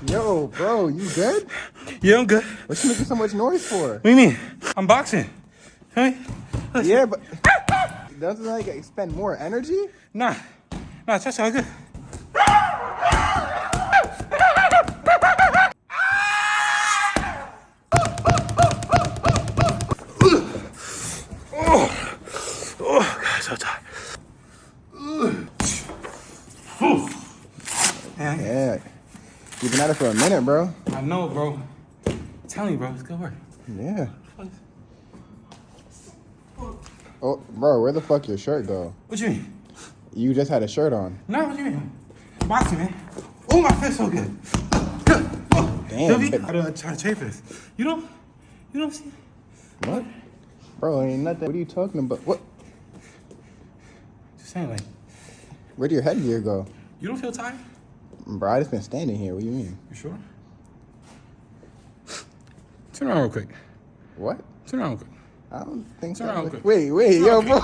Yo, bro, you good? Yeah, I'm good. What you making so much noise for? What do you mean? I'm boxing. Hey? Yeah, but doesn't that like expend more energy? Nah, that's all good. Oh, God, so tired. Yeah. You've been at it for a minute, bro. I know, bro. I'm telling you, bro, it's good work. Yeah. Oh, bro, where the fuck your shirt go? What you mean? You just had a shirt on. No, what you mean? Boxing, man. Oh, my face so good. Oh, Damn. I try to chafe this. You don't see? What? Bro, ain't nothing. What are you talking about? What? Just saying, like, Where'd your headgear go? you don't feel tired? Bro, I just been standing here. What do you mean? You sure? Turn around real quick. What? Turn around real quick. I don't think Turn around so. quick. Wait, yo, bro.